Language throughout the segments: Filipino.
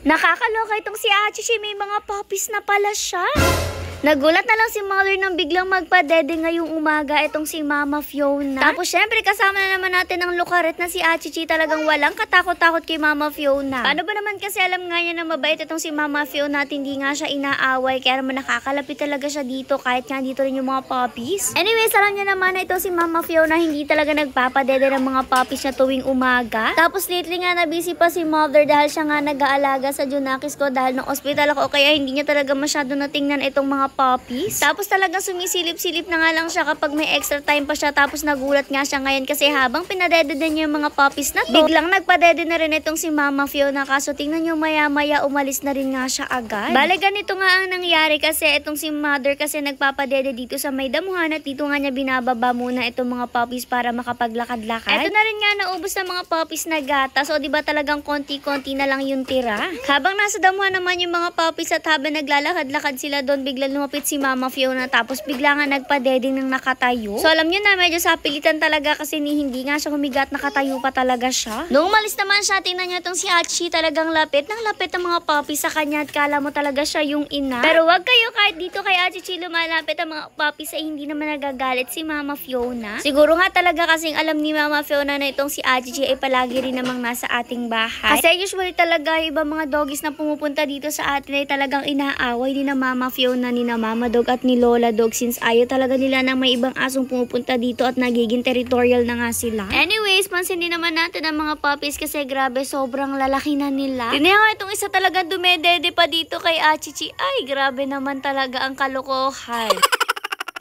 Nakakaloka itong si Achichi, may mga puppies na pala siya. Nagulat na lang si mother nang biglang magpadede ngayong umaga itong si Mama Fiona. Tapos syempre kasama na naman natin ang lukaret na si Achichi, talagang walang katakot-takot kay Mama Fiona. Paano ba naman kasi alam nga niya na mabait itong si Mama Fiona at hindi nga siya inaaway, kaya naman nakakalapit talaga siya dito kahit nga dito rin yung mga puppies. Anyways, alam niya naman na itong si Mama Fiona hindi talaga nagpapadede ng mga puppies niya tuwing umaga. Tapos lately nga na busy pa si mother dahil siya nga nag-aalaga sa Junakis ko dahil ng ospital ako, kaya hindi niya talaga masyado natingnan itong mga puppies. Tapos talagang sumisilip-silip na nga lang siya kapag may extra time pa siya. Tapos nagulat nga siya ngayon kasi habang pinadede niya yung mga puppies na to, biglang nagpadede na rin itong si Mama Fiona. Kaso tingnan nyo, maya-maya umalis na rin nga siya agad. Bale, ganito nga ang nangyari kasi itong si mother kasi nagpapadede dito sa may damuhan at dito nga niya binababa muna itong mga puppies para makapaglakad-lakad. Ito na rin nga naubos ng mga puppies na gatas. O diba talagang konti-konti na lang yung tira. Habang nasa damuhan naman yung mga puppies at habang naglalakad-lakad sila doon, biglang lumapit si Mama Fiona tapos bigla nga nagpadeding ng nakatayo. So alam niyo na medyo sapilitan talaga kasi hindi nga siya humigat, nakatayo pa talaga siya. Nung umalis naman siya, tingnan niyo itong si Achi, talagang lapit ng mga puppies sa kanya at kala mo talaga siya yung ina. Pero wag kayo, kahit dito kay Achi lumalapit ang mga puppies ay hindi naman nagagalit si Mama Fiona. Siguro nga talaga kasing alam ni Mama Fiona na itong si Achi ay palagi rin namang nasa ating bahay. Kasi usually talaga ibang mga doggies na pumupunta dito sa atin ay talagang inaaway din na Mama Fiona ni na Mama Dog at ni Lola Dog since ayaw talaga nila na may ibang asong pumupunta dito at nagiging territorial na nga sila. Anyways, pansin din naman natin ang mga puppies kasi grabe, sobrang lalaki na nila. Tingnan nga itong isa talaga dumedede pa dito kay Achichi. Ay, grabe naman talaga ang kalokohan.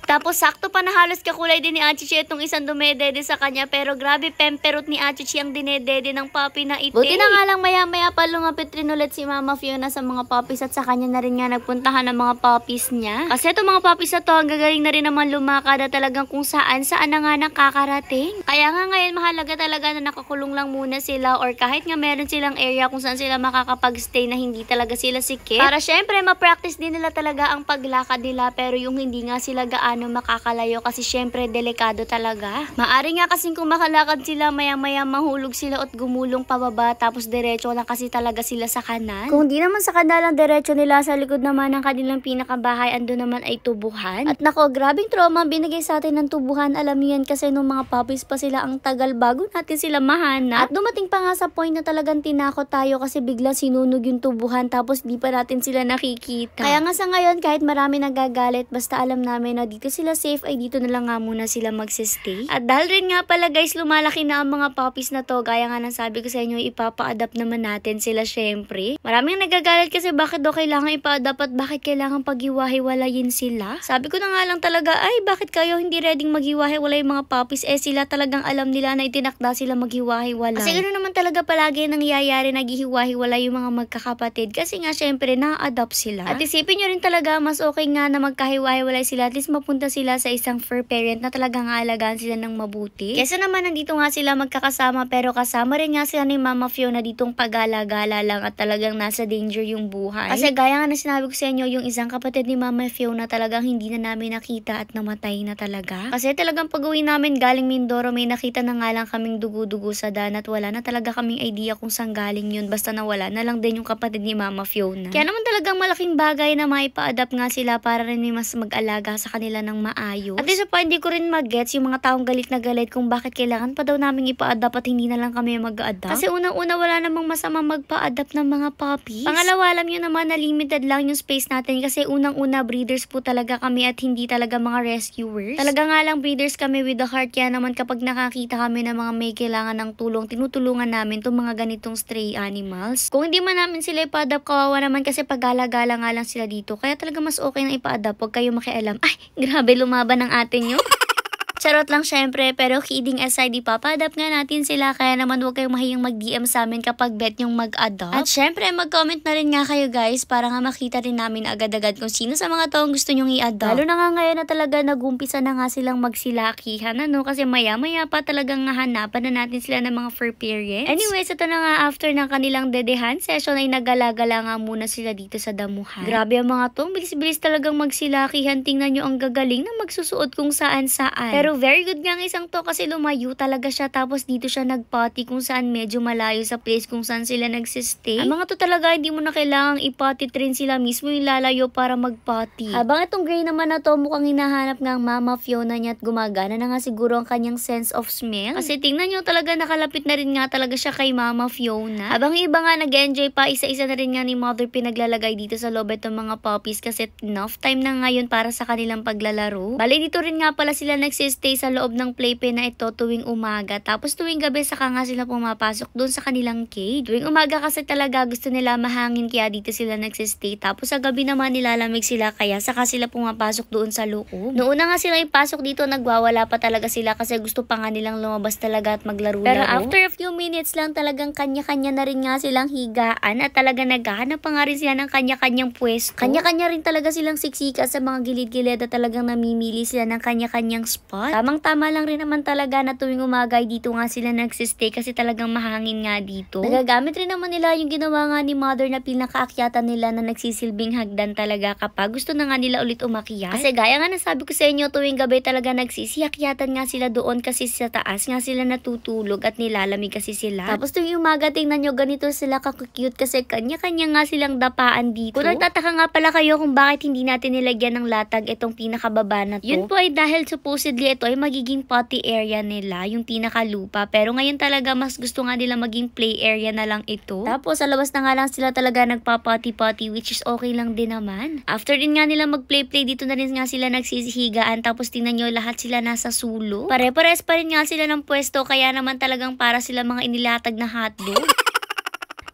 Tapos sakto pa na halos kakulay din ni Achichi itong isang dumedede sa kanya, pero grabe pemperot ni Achichi ang dinedede ng puppy na ito. Buti na nga lang maya-maya pa lumapit rin ulit si Mama Fiona sa mga puppies at sa kanya na rin nga nagpuntahan ng mga puppies niya. Kasi itong mga puppies na to, ang gagaling na rin naman lumakad at talagang kung saan na nga nakakarating. Kaya nga ngayon mahalaga talaga na nakakulong lang muna sila or kahit nga meron silang area kung saan sila makakapag-stay na hindi talaga sila sikip. Para syempre ma-practice din nila talaga ang paglakad nila, pero yung hindi nga sila gaano makakalayo kasi syempre delikado talaga. Maari nga kasing kung makalakad sila, maya-maya mahulog sila at gumulong pababa tapos diretso lang kasi talaga sila sa kanan. Kung di naman sa kanalang diretso nila, sa likod naman ng kanilang pinakabahay, ando naman ay tubuhan. At nako, grabing trauma binigay sa atin ng tubuhan. Alam niyo yan kasi nung mga puppies pa sila, ang tagal bago natin sila mahanap. At dumating pa nga sa point na talagang tinakot tayo kasi biglang sinunog yung tubuhan tapos di pa natin sila nakikita. Kaya nga sa ngayon, kahit marami nagagalit, basta alam namin na dito sila safe, ay dito na lang nga muna sila magsistay. At dahil rin nga pala guys, lumalaki na ang mga puppies na to, gaya nga ng sabi ko sa inyo, ipapa-adapt naman natin sila syempre. Maraming nagagalit kasi bakit daw kailangan ipa-adapt at bakit kailangan paghiwa-hiwalayin sila. Sabi ko na nga lang talaga, ay bakit kayo hindi ready maghiwa-hiwalay yung mga puppies? Eh sila talagang alam nila na itinakda sila maghiwa-hiwalay. Kasi ganoon naman talaga palagi nangyayari, naghihiwa-hiwalay yung mga magkakapatid kasi nga syempre na-adapt sila. At isipin nyo rin talaga, mas okay nga na magkahiwa-hiwalay sila, at least mapunta sila sa isang fur parent na talagang aalagaan sila ng mabuti. Kesa naman nandito nga sila magkakasama pero kasama rin nga sila ni Mama Fiona ditong pag-alagala lang at talagang nasa danger yung buhay. Kasi gaya nga na sinabi ko sa inyo, yung isang kapatid ni Mama Fiona talagang hindi na namin nakita at namatay na talaga. Kasi talagang pag-uwi namin galing Mindoro, may nakita na nga lang kaming dugo-dugo sa daan at wala na talaga kaming idea kung saan galing yun, basta nawala na lang din yung kapatid ni Mama Fiona. Kaya naman talagang malaking bagay na maipa-adapt nga sila para rin may mas mag-alaga sa kanila ng maayos. At isa pa, hindi ko rin mag-gets yung mga taong galit na galit kung bakit kailangan pa daw namin ipa-adapt at hindi na lang kami mag-adapt. Kasi unang-una wala namang masama magpa-adapt ng mga puppies. Pangalawa, alam nyo naman na limited lang yung space natin kasi unang-una breeders po talaga kami at hindi talaga mga rescuers. Talaga nga lang breeders kami with the heart, kaya naman kapag nakakita kami ng mga may kailangan ng tulong, tinutulungan namin itong mga ganitong stray animals. Kung hindi man namin sila ipa-adapt, kawawa naman kasi pag-gala-gala nga lang sila dito. Kaya talaga mas okay na ipa-adapt, huwag kayo makialam. Ay, grabe, lumaban ng atin nyo. Charot lang syempre, pero kidding aside, ipapa-adapt nga natin sila, kaya naman huwag kayong mahiyang mag-DM sa amin kapag bet nyong mag-adopt. At syempre, mag-comment na rin nga kayo guys para nga makita rin namin agad-agad kung sino sa mga taong gusto nyong i-adopt. Lalo na nga ngayon na talaga nag-umpisa na nga silang magsilakihan, ano, kasi maya-maya pa talagang hanapan na natin sila ng mga fur parents. Anyways, ito na nga, after ng kanilang dedehan session ay nagala-gala nga muna sila dito sa damuhan. Grabe ang mga to, bilis-bilis talagang magsilakihan. Tingnan nyo ang gagaling na magsusuot kung saan-saan. Pero Pero very good nga ang isang to kasi lumayo talaga siya tapos dito siya nagpati kung saan medyo malayo sa place kung saan sila nagsistay. Ang mga to talaga hindi mo na kailangang ipati train sila mismo yung lalayo para magpati. Habang itong gray naman na to mukhang hinahanap nga ang Mama Fiona niya at gumagana na nga siguro ang kanyang sense of smell. Kasi tingnan nyo talaga nakalapit na rin nga talaga siya kay Mama Fiona. Habang iba nga nag-enjoy pa, isa-isa na rin nga ni Mother pinaglalagay dito sa loob itong mga puppies kasi enough time na ngayon para sa kanilang paglalaro. Bali dito rin nga pala sila nagsistay sa loob ng playpen na ito tuwing umaga. Tapos tuwing gabi saka nga sila pumapasok doon sa kanilang cage. Tuwing umaga kasi talaga gusto nila mahangin kaya dito sila nagsistay. Tapos sa gabi naman nilalamig sila kaya saka sila pumapasok doon sa loob. Noon na nga sila ipasok dito nagwawala pa talaga sila kasi gusto pa nga nilang lumabas talaga at maglaro-laro. Pero after a few minutes lang talagang kanya-kanya na rin nga silang higaan at talaga naghahanap pa nga rin sila ng kanya-kanyang pwesto. Kanya-kanya rin talaga silang siksika sa mga gilid-gilid at talagang namimili sila ng kanya-kanyang spot. Tamang-tama lang rin naman talaga na tuwing umaga dito nga sila nagsistay kasi talagang mahangin nga dito. Nagagamit rin naman nila yung ginawa nga ni Mother na pinakaakyatan nila na nagsisilbing hagdan talaga kapag gusto na nga nila ulit umakyat. Kasi gaya nga nasabi ko sa inyo tuwing gabi talaga nagsisiakyatan nga sila doon kasi sa taas nga sila natutulog at nilalamig kasi sila. Tapos tuwing umaga tingnan nyo ganito sila kakute kasi kanya-kanya nga silang dapaan dito. Kung nagtataka nga pala kayo kung bakit hindi natin nilagyan ng latag itong pinakababa na to. Yun po ay dahil supposedly ito ay magiging potty area nila, yung pinakalupa. Pero ngayon talaga mas gusto nga nila maging play area na lang ito. Tapos sa labas na nga lang sila talaga nagpa-potty-potty which is okay lang din naman. After din nga nila mag-play-play dito na rin nga sila nagsisihigaan tapos tingnan nyo lahat sila nasa sulo. Pare-pares pa rin nga sila ng pwesto kaya naman talagang para sila mga inilatag na hotdog.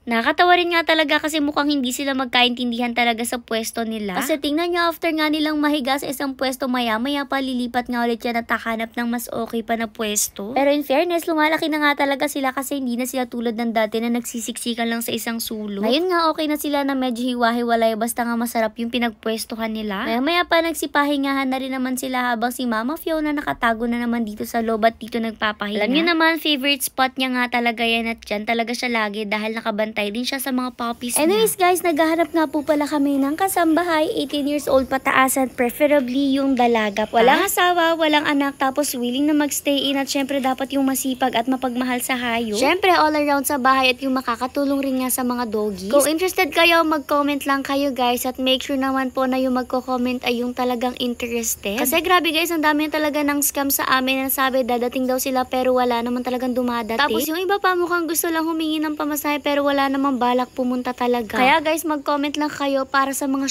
Nakakatawa rin nga talaga kasi mukhang hindi sila magkaintindihan talaga sa pwesto nila. Kasi tingnan nyo after nga nilang mahiga sa isang pwesto maya-maya pa lilipat nga ulit yan at hahanap ng mas okay pa na pwesto. Pero in fairness, lumalaki na nga talaga sila kasi hindi na sila tulad ng dati na nagsisiksikan lang sa isang sulo. Ngayon nga okay na sila na medyo hiwa-hiwalay basta nga masarap yung pinagpwestuhan nila. Maya-maya pa nagsipahingahan na rin naman sila habang si Mama Fiona nakatago na naman dito sa loob at dito nagpapahinga. Alam nyo naman, favorite spot niya nga talaga yan at dyan talaga siya lagi dahil nakabantay din siya sa mga puppies niya. Anyways guys, naghahanap nga po pala kami ng kasambahay, 18 years old pataasan, preferably yung dalaga pa. Walang asawa, walang anak, tapos willing na magstay in at syempre dapat yung masipag at mapagmahal sa hayop. Syempre all around sa bahay at yung makakatulong rin nga sa mga doggies. Kung interested kayo, mag-comment lang kayo guys at make sure naman po na yung magko-comment ay yung talagang interested. Kasi grabe guys, ang dami talaga ng scam sa amin na sabi dadating daw sila pero wala naman talagang dumadating. Tapos yung iba pa mukhang gusto lang humingi ng pamasahe pero wala namang balak pumunta talaga. Kaya guys, mag-comment lang kayo para sa mga